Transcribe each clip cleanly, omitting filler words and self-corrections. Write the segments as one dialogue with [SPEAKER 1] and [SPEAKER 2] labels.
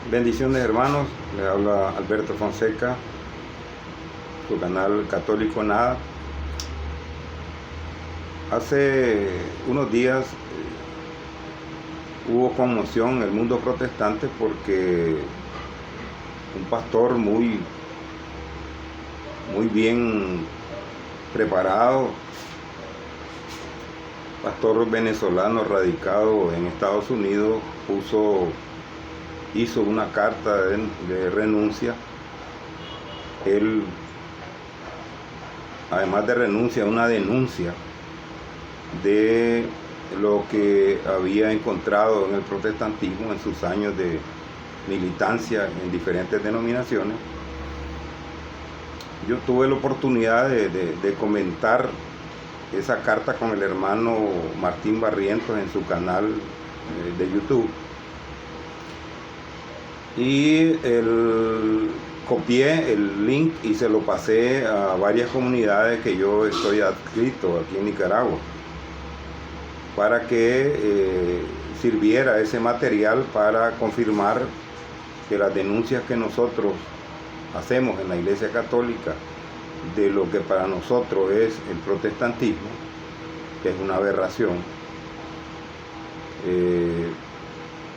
[SPEAKER 1] Bendiciones, hermanos, le habla Alberto Fonseca, su canal Católico Nada. Hace unos días hubo conmoción en el mundo protestante porque un pastor muy bien preparado, pastor venezolano radicado en Estados Unidos, hizo una carta de renuncia. Él, además de renuncia, una denuncia de lo que había encontrado en el protestantismo en sus años de militancia en diferentes denominaciones. Yo tuve la oportunidad de comentar esa carta con el hermano Martín Barrientos en su canal de YouTube. Y copié el link y se lo pasé a varias comunidades que yo estoy adscrito aquí en Nicaragua, para que sirviera ese material para confirmar que las denuncias que nosotros hacemos en la Iglesia Católica de lo que para nosotros es el protestantismo, que es una aberración,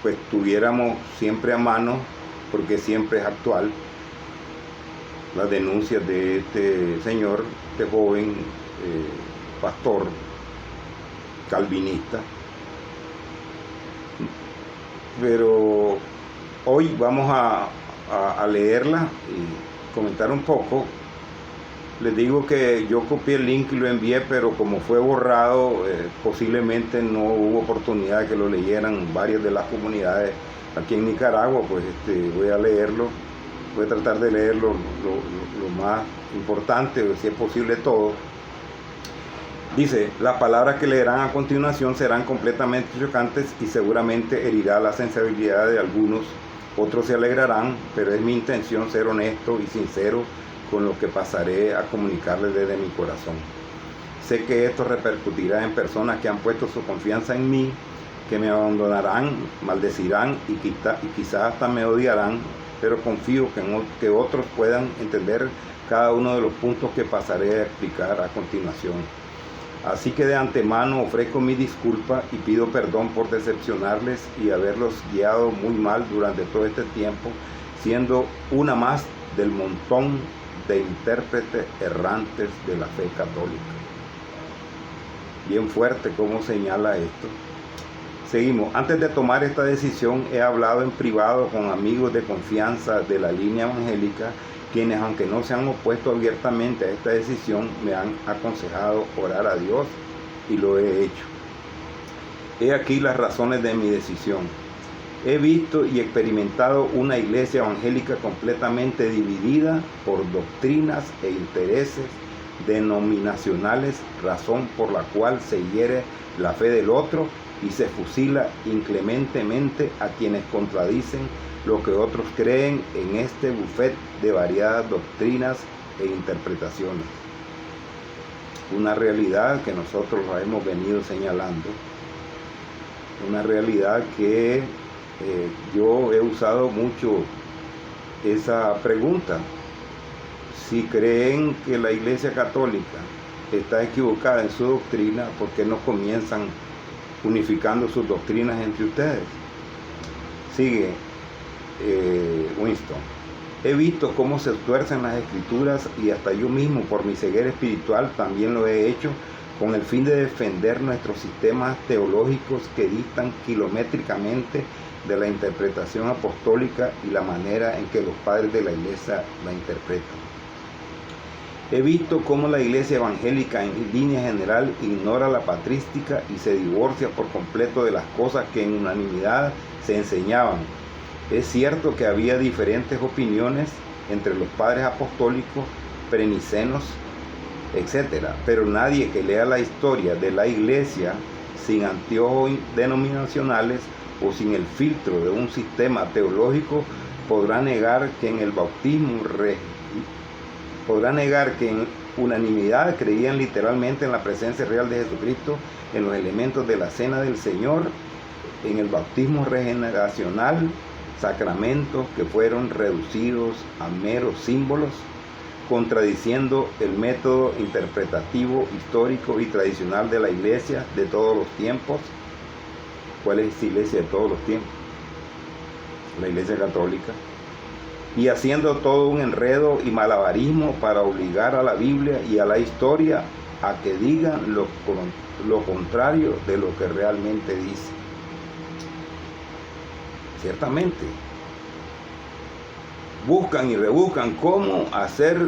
[SPEAKER 1] pues tuviéramos siempre a mano, porque siempre es actual, las denuncias de este señor, este joven pastor calvinista. Pero hoy vamos a leerla y comentar un poco. Les digo que yo copié el link y lo envié, pero como fue borrado, posiblemente no hubo oportunidad de que lo leyeran varias de las comunidades aquí en Nicaragua. Pues voy a leerlo, voy a tratar de leerlo lo más importante, si es posible todo. Dice: las palabras que leerán a continuación serán completamente chocantes y seguramente herirá la sensibilidad de algunos. Otros se alegrarán, pero es mi intención ser honesto y sincero con lo que pasaré a comunicarles desde mi corazón. Sé que esto repercutirá en personas que han puesto su confianza en mí, que me abandonarán, maldecirán y quizás hasta me odiarán, pero confío que otros puedan entender cada uno de los puntos que pasaré a explicar a continuación. Así que de antemano ofrezco mi disculpa y pido perdón por decepcionarles y haberlos guiado muy mal durante todo este tiempo, siendo una más del montón de intérpretes errantes de la fe católica. Bien fuerte cómo señala esto. Seguimos. Antes de tomar esta decisión he hablado en privado con amigos de confianza de la línea evangélica, quienes, aunque no se han opuesto abiertamente a esta decisión, me han aconsejado orar a Dios y lo he hecho. He aquí las razones de mi decisión. He visto y experimentado una iglesia evangélica completamente dividida por doctrinas e intereses denominacionales, razón por la cual se hiere la fe del otro y se fusila inclementemente a quienes contradicen lo que otros creen en este buffet de variadas doctrinas e interpretaciones. Una realidad que nosotros hemos venido señalando, una realidad que yo he usado mucho esa pregunta: si creen que la Iglesia Católica está equivocada en su doctrina, ¿por qué no comienzan unificando sus doctrinas entre ustedes? Sigue Winston: he visto cómo se tuercen las escrituras y hasta yo mismo, por mi ceguera espiritual, también lo he hecho, con el fin de defender nuestros sistemas teológicos que distan kilométricamente de la interpretación apostólica y la manera en que los padres de la Iglesia la interpretan. He visto cómo la Iglesia evangélica en línea general ignora la patrística y se divorcia por completo de las cosas que en unanimidad se enseñaban. Es cierto que había diferentes opiniones entre los padres apostólicos, prenicenos, etc., pero nadie que lea la historia de la Iglesia sin anteojos denominacionales o sin el filtro de un sistema teológico podrá negar que en unanimidad creían literalmente en la presencia real de Jesucristo, en los elementos de la cena del Señor, en el bautismo regeneracional, sacramentos que fueron reducidos a meros símbolos, contradiciendo el método interpretativo, histórico y tradicional de la Iglesia de todos los tiempos. ¿Cuál es esta Iglesia de todos los tiempos? La Iglesia Católica. Y haciendo todo un enredo y malabarismo para obligar a la Biblia y a la historia a que digan lo contrario de lo que realmente dice. Ciertamente, buscan y rebuscan cómo hacer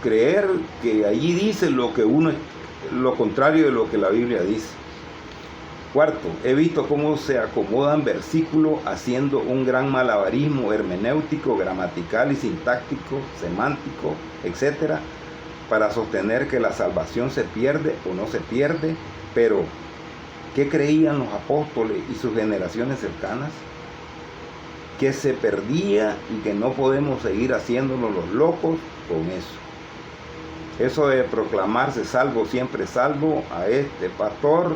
[SPEAKER 1] creer que allí dice lo contrario de lo que la Biblia dice. Cuarto, he visto cómo se acomodan versículos haciendo un gran malabarismo hermenéutico, gramatical y sintáctico, semántico, etc., para sostener que la salvación se pierde o no se pierde. Pero, ¿qué creían los apóstoles y sus generaciones cercanas? Que se perdía y que no podemos seguir haciéndonos los locos con eso. Eso de proclamarse salvo, siempre salvo, a este pastor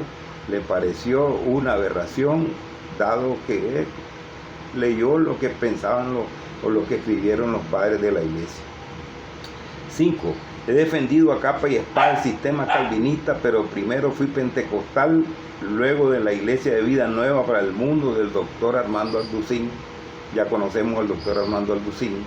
[SPEAKER 1] le pareció una aberración, dado que él leyó lo que pensaban o lo que escribieron los padres de la Iglesia. 5. He defendido a capa y espada el sistema calvinista, pero primero fui pentecostal, luego de la Iglesia de Vida Nueva para el Mundo del doctor Armando Alducín. Ya conocemos al doctor Armando Alducín,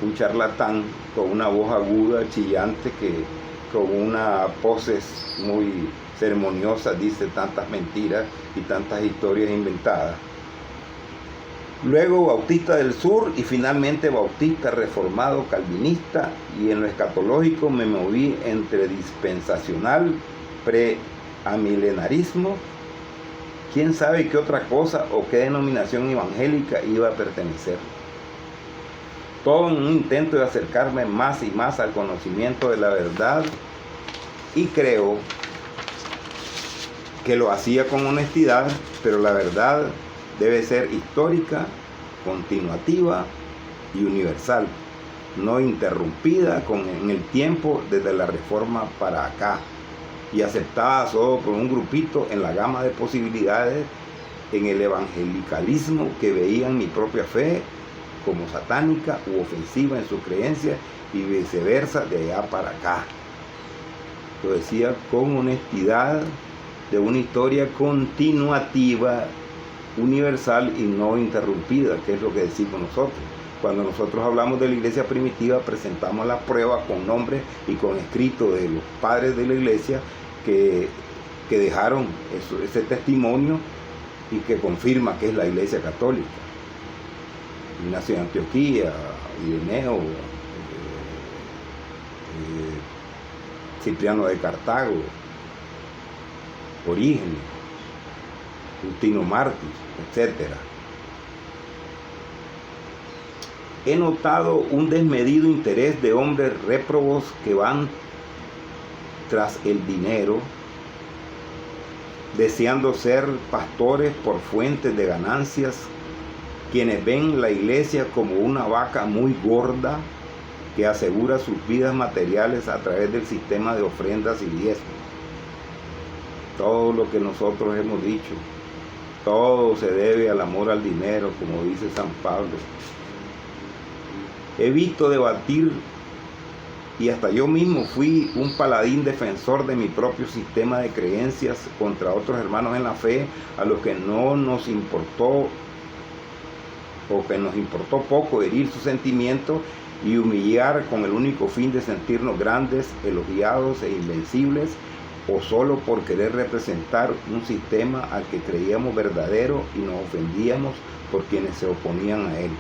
[SPEAKER 1] un charlatán con una voz aguda, chillante, que con una pose muy ceremoniosa dice tantas mentiras y tantas historias inventadas. Luego bautista del sur y finalmente bautista reformado calvinista, y en lo escatológico me moví entre dispensacional, pre-amilenarismo, quién sabe qué otra cosa o qué denominación evangélica iba a pertenecer. Todo en un intento de acercarme más y más al conocimiento de la verdad, y creo que lo hacía con honestidad, pero la verdad debe ser histórica, continuativa y universal, no interrumpida en el tiempo desde la Reforma para acá, y aceptada solo por un grupito en la gama de posibilidades en el evangelicalismo que veían mi propia fe como satánica u ofensiva en su creencia, y viceversa de allá para acá. Lo decía con honestidad, de una historia continuativa, universal y no interrumpida, que es lo que decimos nosotros. Cuando nosotros hablamos de la iglesia primitiva, presentamos la prueba con nombre y con escrito de los padres de la iglesia que dejaron ese testimonio y que confirma que es la iglesia católica. Ignacio de Antioquía, Ireneo, Cipriano de Cartago, Orígenes, Justino Mártir, etc. He notado un desmedido interés de hombres réprobos que van tras el dinero, deseando ser pastores por fuentes de ganancias, quienes ven la iglesia como una vaca muy gorda que asegura sus vidas materiales a través del sistema de ofrendas y diezmos. Todo lo que nosotros hemos dicho, todo se debe al amor al dinero, como dice San Pablo. He visto debatir, y hasta yo mismo fui un paladín defensor de mi propio sistema de creencias contra otros hermanos en la fe, a los que no nos importó, o que nos importó poco, herir sus sentimientos y humillar con el único fin de sentirnos grandes, elogiados e invencibles, o solo por querer representar un sistema al que creíamos verdadero y nos ofendíamos por quienes se oponían a él.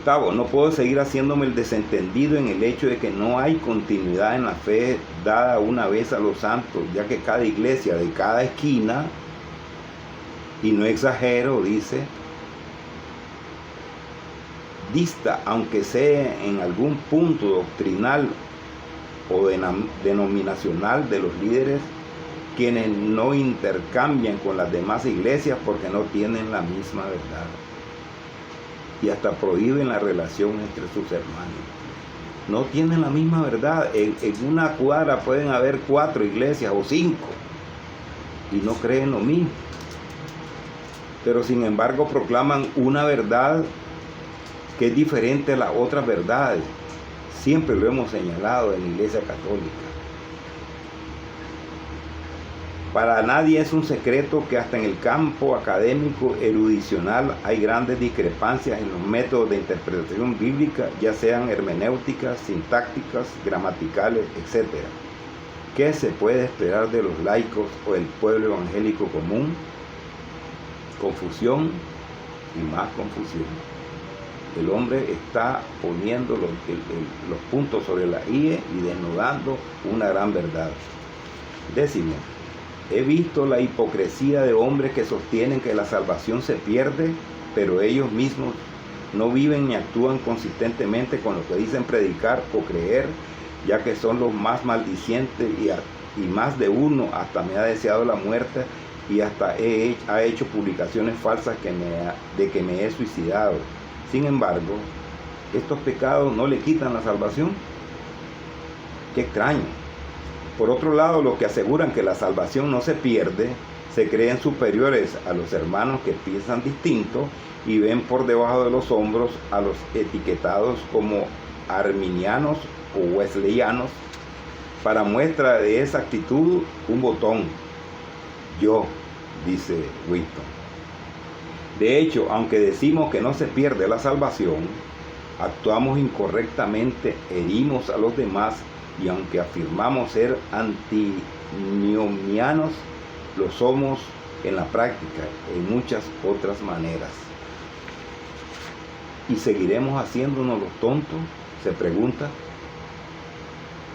[SPEAKER 1] 8. No puedo seguir haciéndome el desentendido en el hecho de que no hay continuidad en la fe dada una vez a los santos, ya que cada iglesia de cada esquina, y no exagero, dice, dista, aunque sea en algún punto doctrinal o denominacional, de los líderes, quienes no intercambian con las demás iglesias porque no tienen la misma verdad, y hasta prohíben la relación entre sus hermanos. No tienen la misma verdad. En una cuadra pueden haber 4 iglesias o 5 y no creen lo mismo. pero sin embargo proclaman una verdad que es diferente a las otras verdades. Siempre lo hemos señalado en la Iglesia Católica. Para nadie es un secreto que hasta en el campo académico erudicional hay grandes discrepancias en los métodos de interpretación bíblica, ya sean hermenéuticas, sintácticas, gramaticales, etc. ¿Qué se puede esperar de los laicos o del pueblo evangélico común? Confusión y más confusión. El hombre está poniendo los puntos sobre la IE y desnudando una gran verdad. 10. He visto la hipocresía de hombres que sostienen que la salvación se pierde, pero ellos mismos no viven ni actúan consistentemente con lo que dicen predicar o creer, ya que son los más maldicientes y más de uno hasta me ha deseado la muerte y hasta ha hecho publicaciones falsas de que me he suicidado. Sin embargo, estos pecados no le quitan la salvación. Qué extraño. Por otro lado, los que aseguran que la salvación no se pierde, se creen superiores a los hermanos que piensan distinto y ven por debajo de los hombros a los etiquetados como arminianos o wesleyanos. Para muestra de esa actitud, un botón. Yo, dice Winston. De hecho, aunque decimos que no se pierde la salvación, actuamos incorrectamente, herimos a los demás y aunque afirmamos ser antinomianos, lo somos en la práctica, en muchas otras maneras. ¿Y seguiremos haciéndonos los tontos?, se pregunta.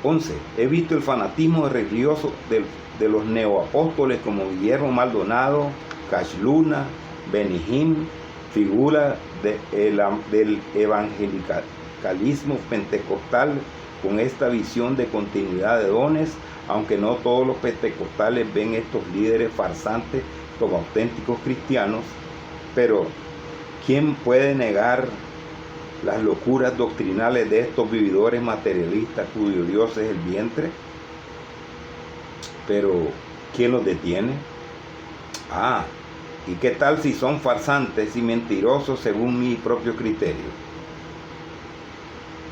[SPEAKER 1] 11. He visto el fanatismo religioso de los neoapóstoles como Guillermo Maldonado, Cash Luna, Benihim, figura del evangelicalismo pentecostal con esta visión de continuidad de dones, aunque no todos los pentecostales ven estos líderes farsantes como auténticos cristianos. Pero ¿quién puede negar las locuras doctrinales de estos vividores materialistas cuyo Dios es el vientre? Pero ¿quién los detiene? ¿Y qué tal si son farsantes y mentirosos según mi propio criterio?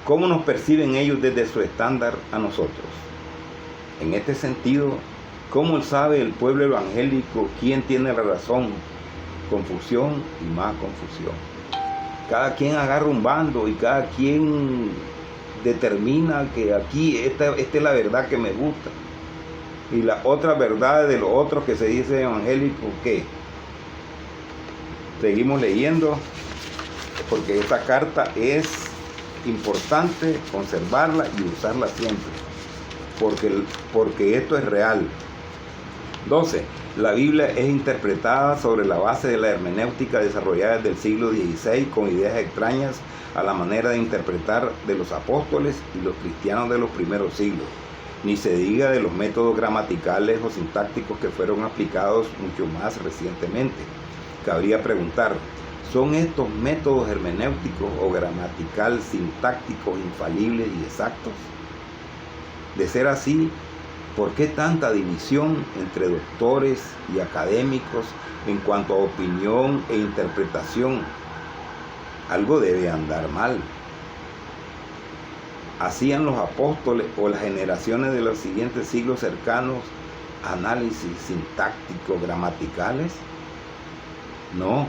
[SPEAKER 1] ¿Cómo nos perciben ellos desde su estándar a nosotros? En este sentido, ¿cómo sabe el pueblo evangélico quién tiene la razón? Confusión y más confusión. Cada quien agarra un bando y cada quien determina que aquí esta es la verdad que me gusta. Y la otra verdad de los otros que se dice evangélico, ¿qué? Seguimos leyendo, porque esta carta es importante conservarla y usarla siempre, porque esto es real. 12. La Biblia es interpretada sobre la base de la hermenéutica desarrollada desde el siglo XVI con ideas extrañas a la manera de interpretar de los apóstoles y los cristianos de los primeros siglos. Ni se diga de los métodos gramaticales o sintácticos que fueron aplicados mucho más recientemente. Cabría preguntar, ¿son estos métodos hermenéuticos o gramatical sintácticos infalibles y exactos? De ser así, ¿por qué tanta división entre doctores y académicos en cuanto a opinión e interpretación? Algo debe andar mal. ¿Hacían los apóstoles o las generaciones de los siguientes siglos cercanos análisis sintácticos gramaticales? No.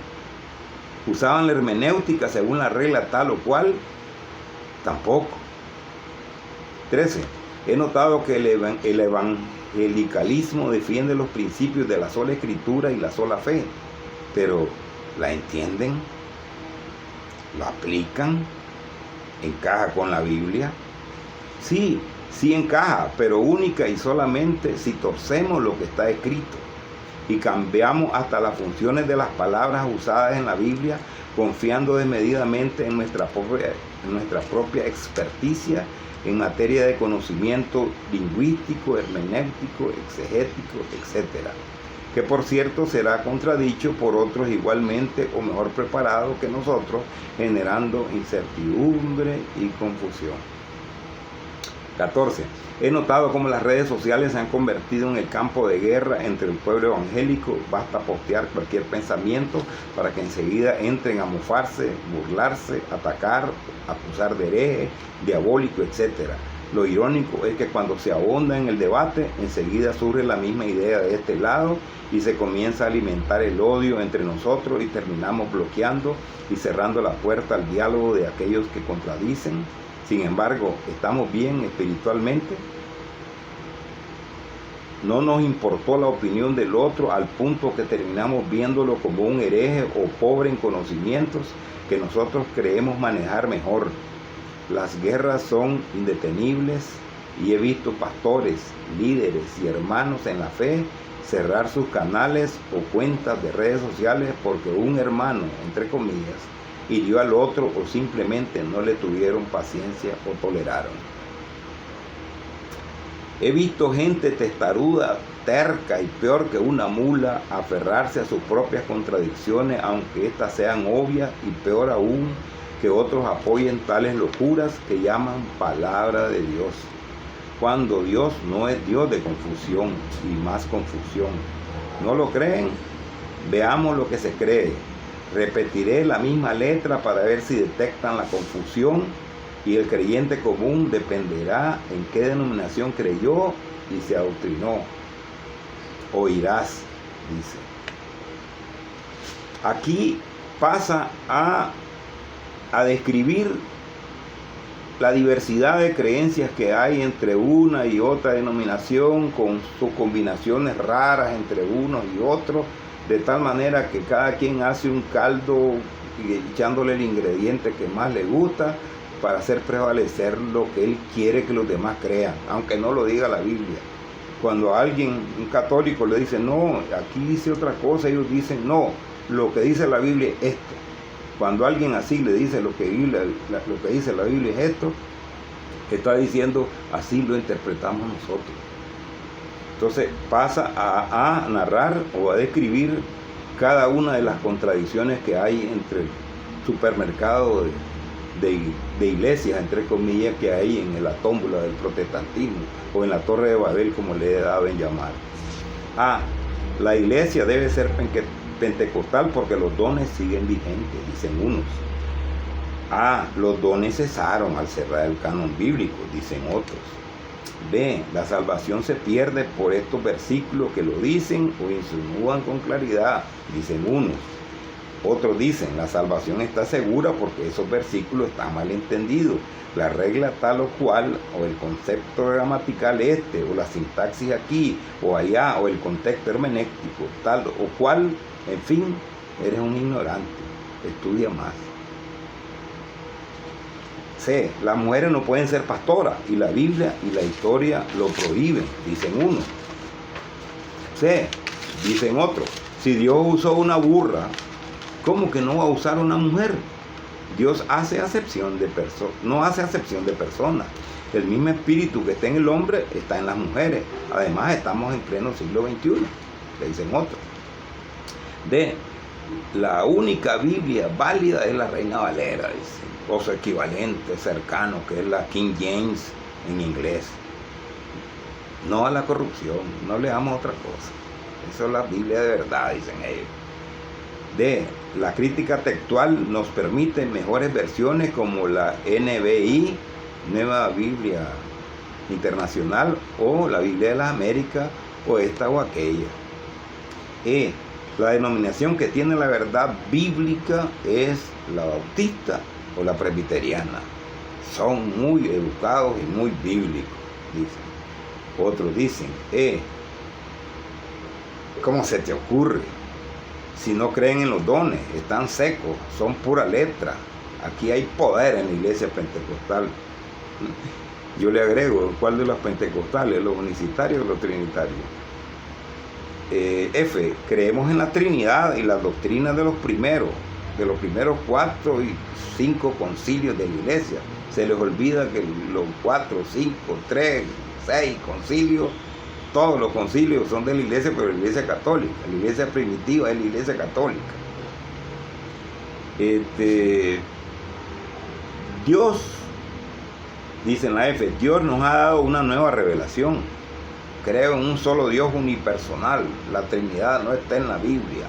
[SPEAKER 1] ¿Usaban la hermenéutica según la regla tal o cual? Tampoco. 13. He notado que el evangelicalismo defiende los principios de la sola escritura y la sola fe, pero ¿la entienden? ¿La aplican? ¿Encaja con la Biblia? Sí encaja, pero única y solamente si torcemos lo que está escrito y cambiamos hasta las funciones de las palabras usadas en la Biblia, confiando desmedidamente en nuestra propia experticia en materia de conocimiento lingüístico, hermenéutico, exegético, etc., que por cierto será contradicho por otros igualmente o mejor preparados que nosotros, generando incertidumbre y confusión. 14. He notado cómo las redes sociales se han convertido en el campo de guerra entre el pueblo evangélico. Basta postear cualquier pensamiento para que enseguida entren a mofarse, burlarse, atacar, acusar de hereje, diabólico, etc. Lo irónico es que cuando se ahonda en el debate, enseguida surge la misma idea de este lado y se comienza a alimentar el odio entre nosotros y terminamos bloqueando y cerrando la puerta al diálogo de aquellos que contradicen. Sin embargo, ¿estamos bien espiritualmente? No nos importó la opinión del otro al punto que terminamos viéndolo como un hereje o pobre en conocimientos que nosotros creemos manejar mejor. Las guerras son indetenibles y he visto pastores, líderes y hermanos en la fe cerrar sus canales o cuentas de redes sociales porque un hermano, entre comillas, hirió al otro o simplemente no le tuvieron paciencia o toleraron. He visto gente testaruda, terca y peor que una mula aferrarse a sus propias contradicciones, aunque éstas sean obvias, y peor aún, que otros apoyen tales locuras que llaman palabra de Dios, cuando Dios no es Dios de confusión y más confusión. ¿No lo creen? Veamos lo que se cree. Repetiré la misma letra para ver si detectan la confusión y el creyente común dependerá en qué denominación creyó y se adoctrinó. Oirás, dice. Aquí pasa a describir la diversidad de creencias que hay entre una y otra denominación, con sus combinaciones raras entre unos y otros, de tal manera que cada quien hace un caldo echándole el ingrediente que más le gusta para hacer prevalecer lo que él quiere que los demás crean, aunque no lo diga la Biblia. Cuando a alguien, un católico, le dice, no, aquí dice otra cosa, ellos dicen, no, lo que dice la Biblia es esto. Cuando alguien así le dice lo que dice la Biblia es esto, está diciendo, así lo interpretamos nosotros. Entonces pasa a narrar o a describir cada una de las contradicciones que hay entre el supermercado de iglesias, entre comillas, que hay en la tómbola del protestantismo o en la Torre de Babel, como le he dado en llamar. La iglesia debe ser pentecostal porque los dones siguen vigentes, dicen unos. Los dones cesaron al cerrar el canon bíblico, dicen otros. B, la salvación se pierde por estos versículos que lo dicen o insinúan con claridad, dicen unos. Otros dicen, la salvación está segura porque esos versículos están mal entendidos. La regla tal o cual, o el concepto gramatical o la sintaxis aquí o allá, o el contexto hermenéutico tal o cual, en fin, eres un ignorante. Estudia más. C, las mujeres no pueden ser pastoras y la Biblia y la historia lo prohíben, dicen unos. C, dicen otros, si Dios usó una burra, ¿cómo que no va a usar una mujer? Dios hace acepción de no hace acepción de personas. El mismo espíritu que está en el hombre está en las mujeres. Además, estamos en pleno siglo XXI, le dicen otros. D, la única Biblia válida es la Reina Valera, dice, o su equivalente cercano, que es la King James en inglés. No a la corrupción, no leamos otra cosa. Eso es la Biblia de verdad, dicen ellos. D, la crítica textual nos permite mejores versiones como la NBI, Nueva Biblia Internacional, o la Biblia de las Américas, o esta o aquella. E, la denominación que tiene la verdad bíblica es la bautista o la presbiteriana. Son muy educados y muy bíblicos, dicen. Otros dicen, ¿cómo se te ocurre? Si no creen en los dones, están secos, son pura letra. Aquí hay poder en la iglesia pentecostal. Yo le agrego, ¿cuál de los pentecostales? ¿Los unicitarios o los trinitarios? F, creemos en la Trinidad y las doctrinas de los primeros 4 y 5 concilios de la iglesia. Se les olvida que los 4, 5, 3, 6 concilios, todos los concilios son de la iglesia, pero la iglesia católica, la iglesia primitiva es la iglesia católica. Dios Dice en la F, Dios nos ha dado una nueva revelación. Creo en un solo Dios unipersonal. La Trinidad no está en la Biblia.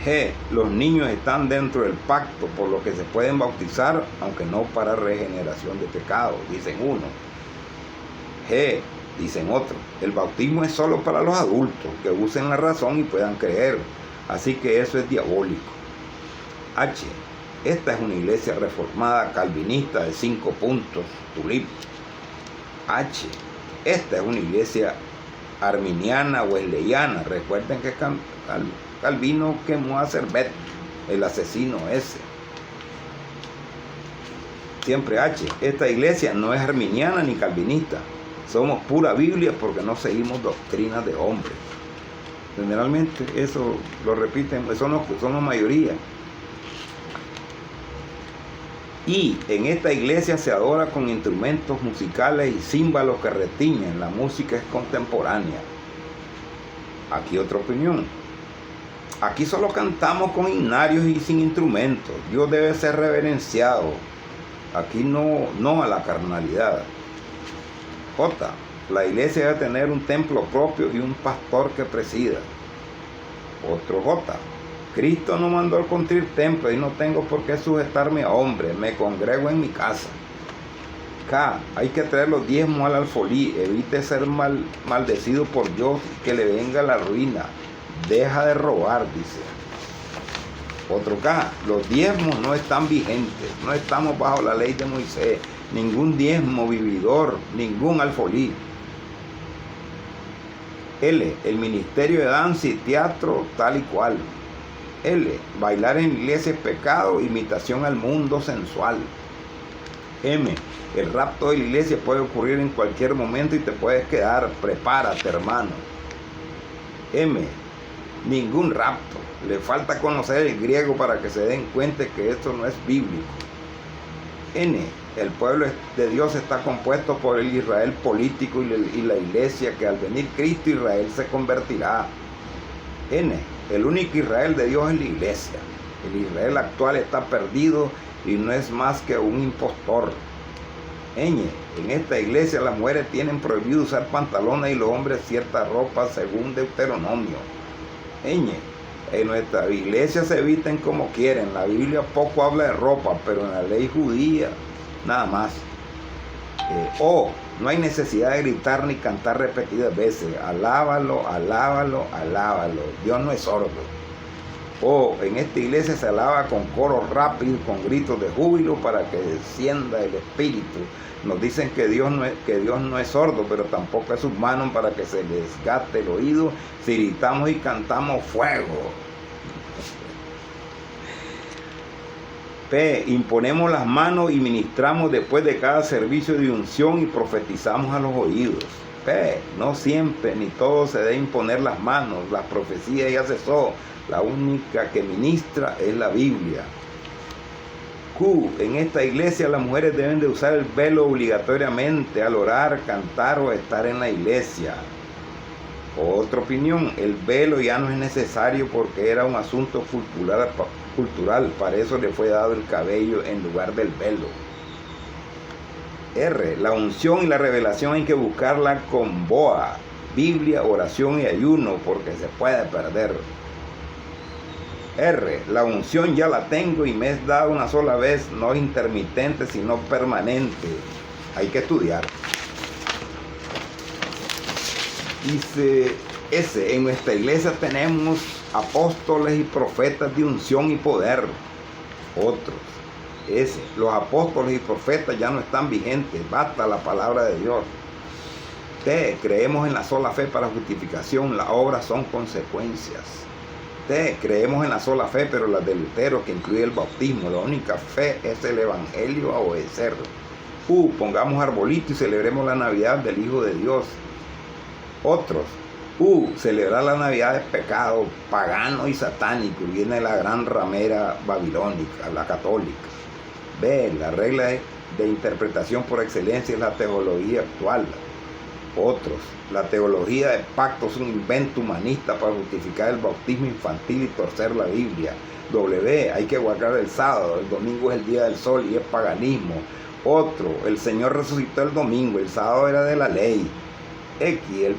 [SPEAKER 1] G, los niños están dentro del pacto, por lo que se pueden bautizar, aunque no para regeneración de pecados, dicen uno. G, dicen otro, el bautismo es solo para los adultos, que usen la razón y puedan creer. Así que eso es diabólico. H, esta es una iglesia reformada calvinista de 5 puntos, tulip. H, esta es una iglesia arminiana wesleyana. Recuerden que Calvino quemó a Servet, el asesino ese. Siempre H, esta iglesia no es arminiana ni calvinista. Somos pura Biblia porque no seguimos doctrinas de hombres. Generalmente eso lo repiten, son la mayoría. Y en esta iglesia se adora con instrumentos musicales y címbalos que retiñen. La música es contemporánea. Aquí otra opinión. Aquí solo cantamos con himnarios y sin instrumentos. Dios debe ser reverenciado. Aquí no a la carnalidad. J. La iglesia debe tener un templo propio y un pastor que presida. Otro J. Cristo no mandó construir templo y no tengo por qué sujetarme a hombres. Me congrego en mi casa. K. Hay que traer los diezmos al alfolí. Evite ser maldecido por Dios y que le venga la ruina. Deja de robar, dice. Otro K. Los diezmos no están vigentes. No estamos bajo la ley de Moisés. Ningún diezmo vividor, ningún alfolí. L. El ministerio de danza y teatro tal y cual. L. Bailar en iglesia es pecado, imitación al mundo sensual. M. El rapto de la iglesia puede ocurrir en cualquier momento y te puedes quedar. Prepárate, hermano. M. Ningún rapto. Le falta conocer el griego para que se den cuenta que esto no es bíblico. N. El pueblo de Dios está compuesto por el Israel político y la iglesia, que al venir Cristo Israel se convertirá. N. El único Israel de Dios es la iglesia. El Israel actual está perdido y no es más que un impostor. Ñ. En esta iglesia las mujeres tienen prohibido usar pantalones y los hombres cierta ropa según Deuteronomio. Ñ. En nuestra iglesia se visten como quieren. La Biblia poco habla de ropa, pero en la ley judía nada más. O. No hay necesidad de gritar ni cantar repetidas veces. Alábalo, alábalo, alábalo. Dios no es sordo. O en esta iglesia se alaba con coros rápidos, con gritos de júbilo para que descienda el Espíritu. Nos dicen que Dios no es sordo, pero tampoco es humano para que se les desgaste el oído si gritamos y cantamos fuego. P. Imponemos las manos y ministramos después de cada servicio de unción y profetizamos a los oídos. P. No siempre ni todo se debe imponer las manos. Las profecías ya cesó. La única que ministra es la Biblia. Q. En esta iglesia las mujeres deben de usar el velo obligatoriamente al orar, cantar o estar en la iglesia. Otra opinión, el velo ya no es necesario porque era un asunto cultural, para eso le fue dado el cabello en lugar del velo. R. La unción y la revelación hay que buscarla con boa, Biblia, oración y ayuno, porque se puede perder. R. La unción ya la tengo y me es dada una sola vez, no intermitente sino permanente. Hay que estudiar. Dice S. En nuestra iglesia tenemos apóstoles y profetas de unción y poder. Otros. S. Los apóstoles y profetas ya no están vigentes. Basta la palabra de Dios. T. Creemos en la sola fe para justificación. Las obras son consecuencias. T. Creemos en la sola fe, pero la de Lutero, que incluye el bautismo. La única fe es el evangelio a obedecer. U. Pongamos arbolito y celebremos la Navidad del Hijo de Dios. Otros. Celebrar la Navidad es pecado pagano y satánico. Viene la gran ramera babilónica, la católica. B. La regla de interpretación por excelencia es la teología actual. Otros. La teología de pacto es un invento humanista para justificar el bautismo infantil y torcer la Biblia. W. Hay que guardar el sábado. El domingo es el día del sol y es paganismo. Otro, el Señor resucitó el domingo, el sábado era de la ley. X, el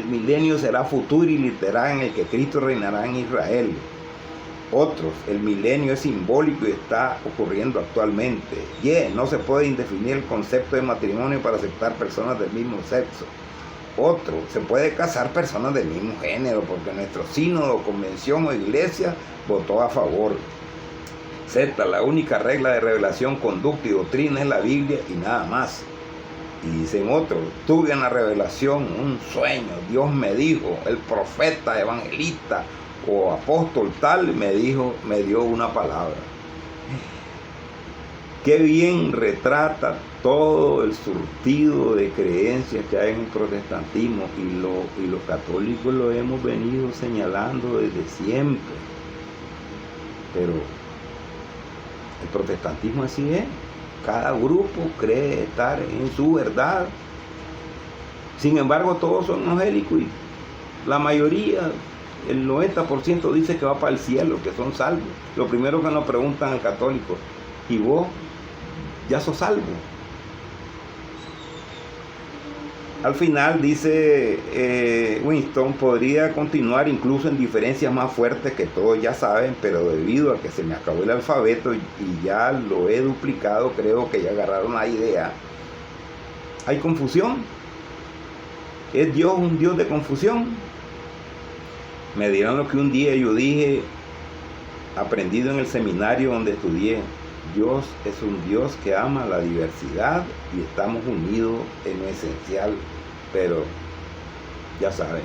[SPEAKER 1] milenio será futuro y literal en el que Cristo reinará en Israel. Otros, el milenio es simbólico y está ocurriendo actualmente. No se puede indefinir el concepto de matrimonio para aceptar personas del mismo sexo. Otro, se puede casar personas del mismo género porque nuestro sínodo, convención o iglesia votó a favor. Z, la única regla de revelación, conducta y doctrina es la Biblia y nada más. Y dicen otros, tuve una revelación, un sueño, Dios me dijo, el profeta, evangelista o apóstol tal me dio una palabra. Qué bien retrata todo el surtido de creencias que hay en el protestantismo, y los católicos lo hemos venido señalando desde siempre. Pero el protestantismo así es. Cada grupo cree estar en su verdad. Sin embargo, todos son evangélicos y la mayoría, el 90% dice que va para el cielo, que son salvos. Lo primero que nos preguntan al católico, ¿y vos ya sos salvo? Al final dice Winston, podría continuar incluso en diferencias más fuertes que todos ya saben, pero debido a que se me acabó el alfabeto y ya lo he duplicado, creo que ya agarraron la idea. Hay confusión. ¿Es Dios un Dios de confusión? Me dirán lo que un día yo dije, aprendido en el seminario donde estudié. Dios es un Dios que ama la diversidad y estamos unidos en lo esencial, pero ya saben,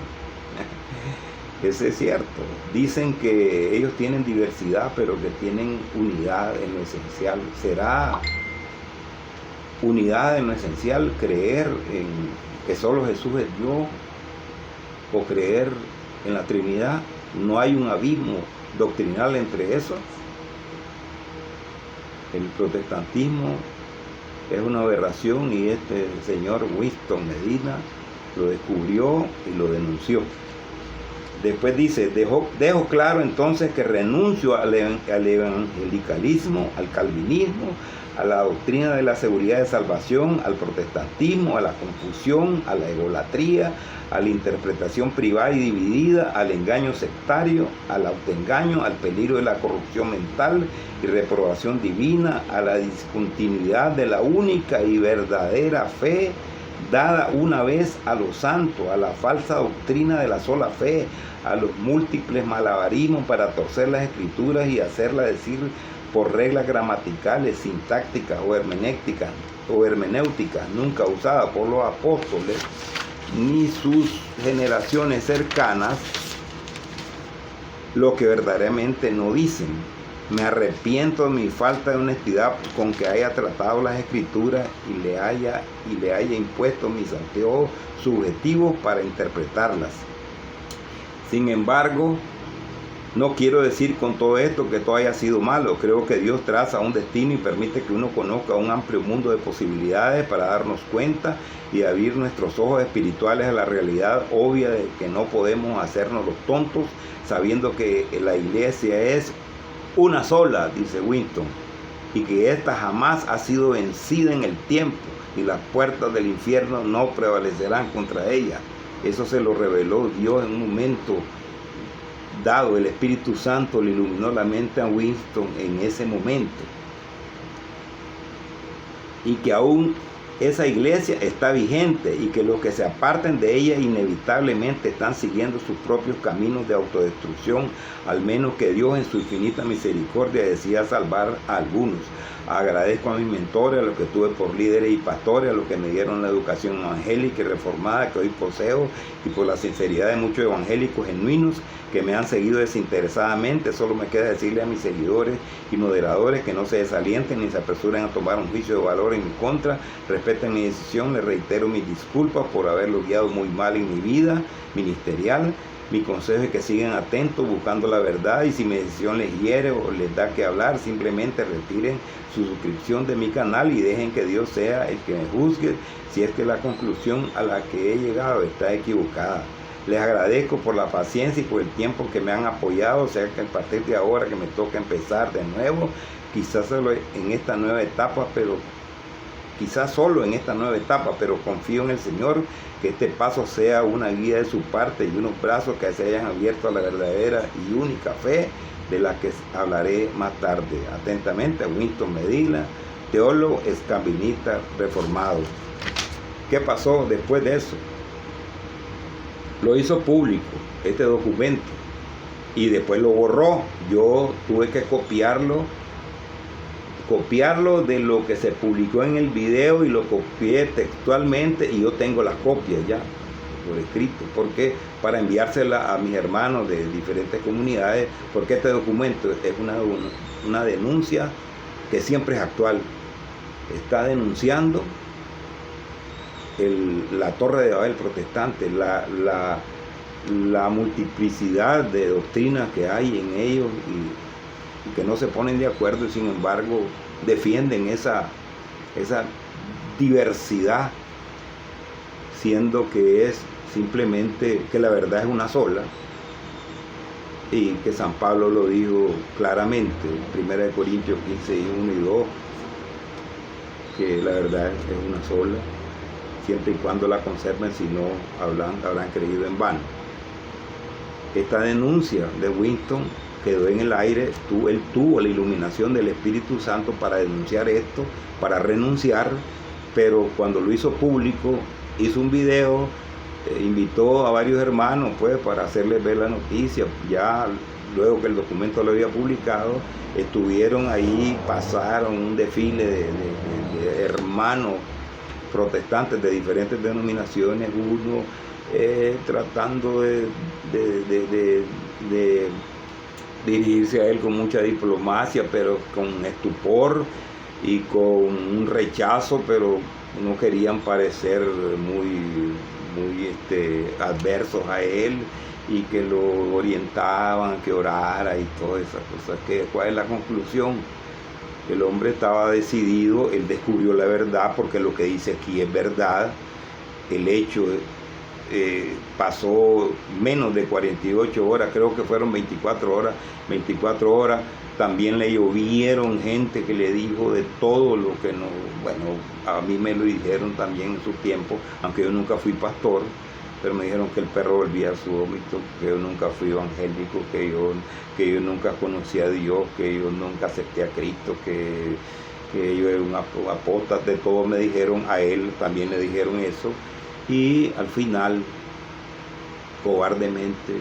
[SPEAKER 1] eso es cierto. Dicen que ellos tienen diversidad, pero que tienen unidad en lo esencial. ¿Será unidad en lo esencial creer en que solo Jesús es Dios o creer en la Trinidad? ¿No hay un abismo doctrinal entre eso? El protestantismo es una aberración y este señor Winston Medina lo descubrió y lo denunció. Después dice, dejo claro entonces que renuncio al evangelicalismo, al calvinismo, a la doctrina de la seguridad de salvación, al protestantismo, a la confusión, a la egolatría, a la interpretación privada y dividida, al engaño sectario, al autoengaño, al peligro de la corrupción mental y reprobación divina, a la discontinuidad de la única y verdadera fe dada una vez a los santos, a la falsa doctrina de la sola fe, a los múltiples malabarismos para torcer las escrituras y hacerlas decir por reglas gramaticales, sintácticas o hermenéuticas nunca usadas por los apóstoles ni sus generaciones cercanas, lo que verdaderamente no dicen. Me arrepiento de mi falta de honestidad con que haya tratado las escrituras y le haya impuesto mis anteojos subjetivos para interpretarlas. Sin embargo, no quiero decir con todo esto que todo haya sido malo. Creo que Dios traza un destino y permite que uno conozca un amplio mundo de posibilidades para darnos cuenta y abrir nuestros ojos espirituales a la realidad obvia de que no podemos hacernos los tontos sabiendo que la iglesia es una sola, dice Winston, y que ésta jamás ha sido vencida en el tiempo y las puertas del infierno no prevalecerán contra ella. Eso se lo reveló Dios en un momento dado. El Espíritu Santo le iluminó la mente a Winston en ese momento, y que aún esa iglesia está vigente y que los que se aparten de ella inevitablemente están siguiendo sus propios caminos de autodestrucción, al menos que Dios en su infinita misericordia decida salvar a algunos. Agradezco a mis mentores, a los que tuve por líderes y pastores, a los que me dieron la educación evangélica y reformada que hoy poseo, y por la sinceridad de muchos evangélicos genuinos que me han seguido desinteresadamente. Solo me queda decirle a mis seguidores y moderadores que no se desalienten ni se apresuren a tomar un juicio de valor en mi contra. Respeten mi decisión. Les reitero mis disculpas por haberlo guiado muy mal en mi vida ministerial. Mi consejo es que sigan atentos buscando la verdad, y si mi decisión les hiere o les da que hablar, simplemente retiren su suscripción de mi canal y dejen que Dios sea el que me juzgue si es que la conclusión a la que he llegado está equivocada. Les agradezco por la paciencia y por el tiempo que me han apoyado, o sea que a partir de ahora que me toca empezar de nuevo, quizás solo en esta nueva etapa, pero quizás solo en esta nueva etapa, pero confío en el Señor que este paso sea una guía de su parte y unos brazos que se hayan abierto a la verdadera y única fe de la que hablaré más tarde. Atentamente, Winston Medina, teólogo escambinista reformado. ¿Qué pasó después de eso? Lo hizo público este documento y después lo borró. Yo tuve que copiarlo de lo que se publicó en el video y lo copié textualmente y yo tengo las copias ya por escrito, porque para enviársela a mis hermanos de diferentes comunidades, porque este documento es una denuncia que siempre es actual. Está denunciando la Torre de Babel protestante, la multiplicidad de doctrinas que hay en ellos y que no se ponen de acuerdo y sin embargo defienden esa diversidad, siendo que es simplemente que la verdad es una sola y que San Pablo lo dijo claramente, 1 Corintios 15, 1 y 2, que la verdad es una sola, siempre y cuando la conserven, si no habrán creído en vano. Esta denuncia de Winston quedó en el aire, él tuvo la iluminación del Espíritu Santo para denunciar esto, para renunciar, pero cuando lo hizo público, hizo un video, invitó a varios hermanos pues para hacerles ver la noticia. Ya luego que el documento lo había publicado, estuvieron ahí, pasaron un desfile de hermanos protestantes de diferentes denominaciones, uno tratando de dirigirse a él con mucha diplomacia, pero con estupor y con un rechazo, pero no querían parecer muy adversos a él y que lo orientaban, que orara y todas esas cosas. ¿Cuál es la conclusión? El hombre estaba decidido, él descubrió la verdad, porque lo que dice aquí es verdad. El hecho pasó menos de 48 horas, creo que fueron 24 horas, también le llovieron gente que le dijo de todo lo que no, bueno, a mí me lo dijeron también en su tiempo, aunque yo nunca fui pastor, pero me dijeron que el perro volvía a su vómito, que yo nunca fui evangélico, que yo nunca conocí a Dios, que yo nunca acepté a Cristo, que yo era un apóstata, de todo me dijeron, a él también le dijeron eso, y al final, cobardemente,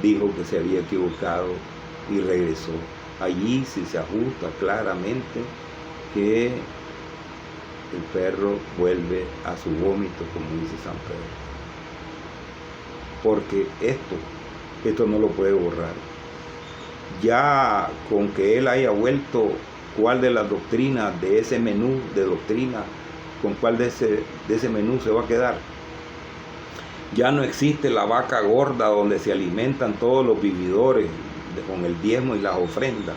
[SPEAKER 1] dijo que se había equivocado y regresó. Allí sí se ajusta claramente que el perro vuelve a su vómito, como dice San Pedro. Porque esto no lo puede borrar. Ya con que él haya vuelto, ¿cuál de las doctrinas, de ese menú de doctrina, con cuál de ese menú se va a quedar? Ya no existe la vaca gorda donde se alimentan todos los vividores con el diezmo y las ofrendas.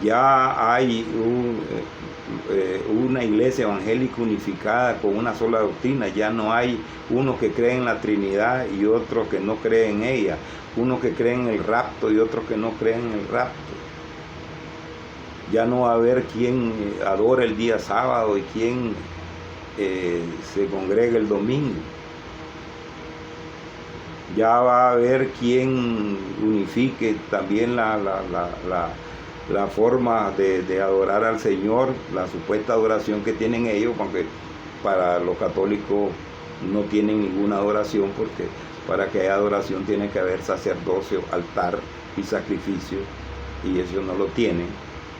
[SPEAKER 1] Ya hay una iglesia evangélica unificada con una sola doctrina. Ya no hay unos que creen en la Trinidad y otros que no creen en ella. Unos que creen en el rapto y otros que no creen en el rapto. Ya no va a haber quien adore el día sábado y quien se congregue el domingo. Ya va a haber quien unifique también la forma de adorar al Señor, la supuesta adoración que tienen ellos, aunque para los católicos no tienen ninguna adoración, porque para que haya adoración tiene que haber sacerdocio, altar y sacrificio, y eso no lo tienen.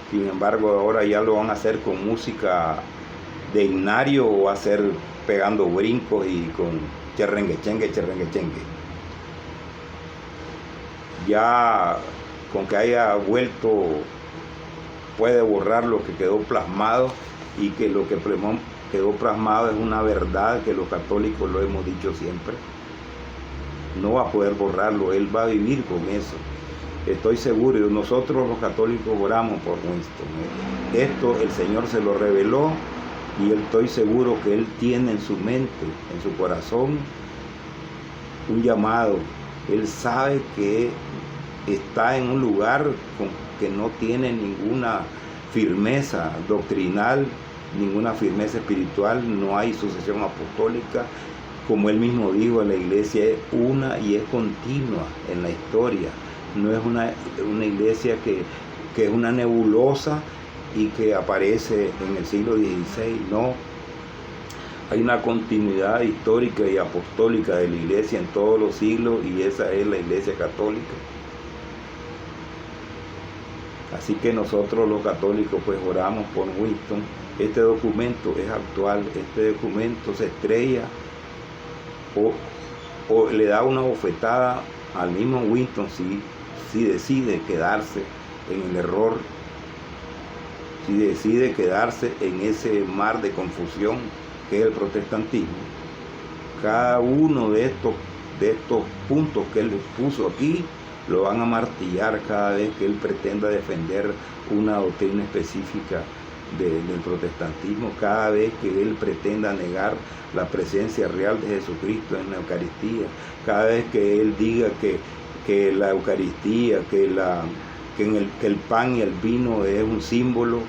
[SPEAKER 1] Sin embargo, ahora ya lo van a hacer con música de himnario o a hacer pegando brincos y con cherrenguechengue. Ya con que haya vuelto puede borrar lo que quedó plasmado, y que lo que quedó plasmado es una verdad que los católicos lo hemos dicho siempre. No va a poder borrarlo, él va a vivir con eso. Estoy seguro, y nosotros los católicos oramos por Winston. Esto el Señor se lo reveló y estoy seguro que él tiene en su mente, en su corazón, un llamado. Él sabe que está en un lugar que no tiene ninguna firmeza doctrinal, ninguna firmeza espiritual, no hay sucesión apostólica. Como él mismo dijo, la iglesia es una y es continua en la historia. No es una iglesia que es una nebulosa y que aparece en el siglo XVI, no. Hay una continuidad histórica y apostólica de la iglesia en todos los siglos, y esa es la iglesia católica. Así que nosotros los católicos pues oramos por Winston. Este documento es actual, este documento se estrella o le da una bofetada al mismo Winston si decide quedarse en el error, si decide quedarse en ese mar de confusión que es el protestantismo. Cada uno de estos puntos que él puso aquí lo van a martillar cada vez que él pretenda defender una doctrina específica del protestantismo, cada vez que él pretenda negar la presencia real de Jesucristo en la Eucaristía, cada vez que él diga que la Eucaristía, que el pan y el vino es un símbolo,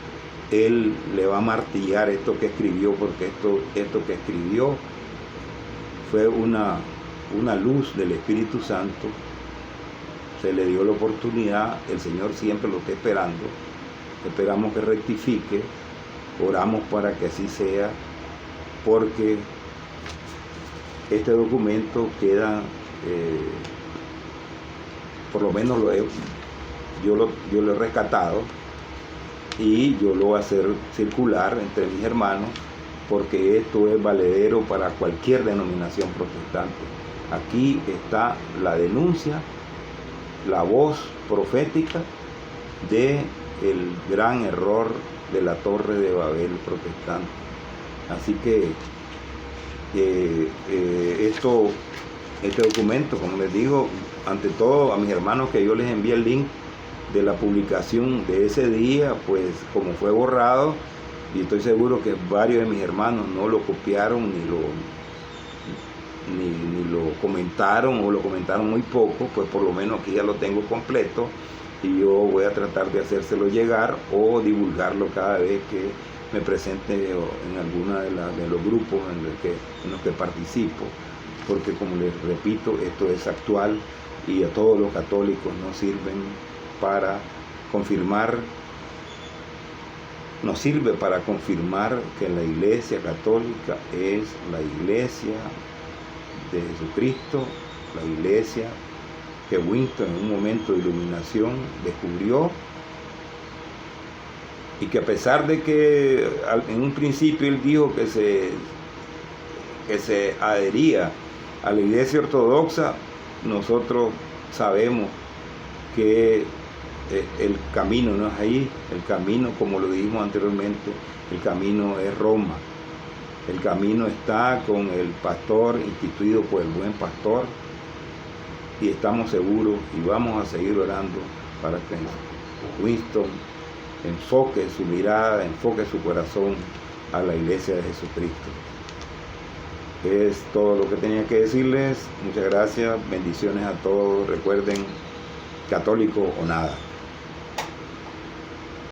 [SPEAKER 1] él le va a martillar esto que escribió, porque esto que escribió fue una luz del Espíritu Santo. Se le dio la oportunidad, el Señor siempre lo está esperando. Esperamos que rectifique, oramos para que así sea, porque este documento queda, por lo menos yo lo he rescatado, y yo lo voy a hacer circular entre mis hermanos, porque esto es valedero para cualquier denominación protestante. Aquí está la denuncia, la voz profética de el gran error de la Torre de Babel protestante. Así que este documento, como les digo, ante todo a mis hermanos, que yo les envié el link de la publicación de ese día, pues como fue borrado, y estoy seguro que varios de mis hermanos no lo copiaron ni lo comentaron, o lo comentaron muy poco, pues por lo menos aquí ya lo tengo completo, y yo voy a tratar de hacérselo llegar o divulgarlo cada vez que me presente en alguna de los grupos en los que participo, porque como les repito, esto es actual y a todos los católicos nos sirve para confirmar que la Iglesia católica es la Iglesia de Jesucristo, la Iglesia que Winston en un momento de iluminación descubrió, y que a pesar de que en un principio él dijo que se adhería a la Iglesia ortodoxa, nosotros sabemos que el camino no es ahí. El camino, como lo dijimos anteriormente, el camino es Roma. El camino está con el pastor instituido por el buen pastor, y estamos seguros y vamos a seguir orando para que Winston enfoque su mirada, enfoque su corazón a la Iglesia de Jesucristo. Es todo lo que tenía que decirles. Muchas gracias, bendiciones a todos. Recuerden, católico o nada.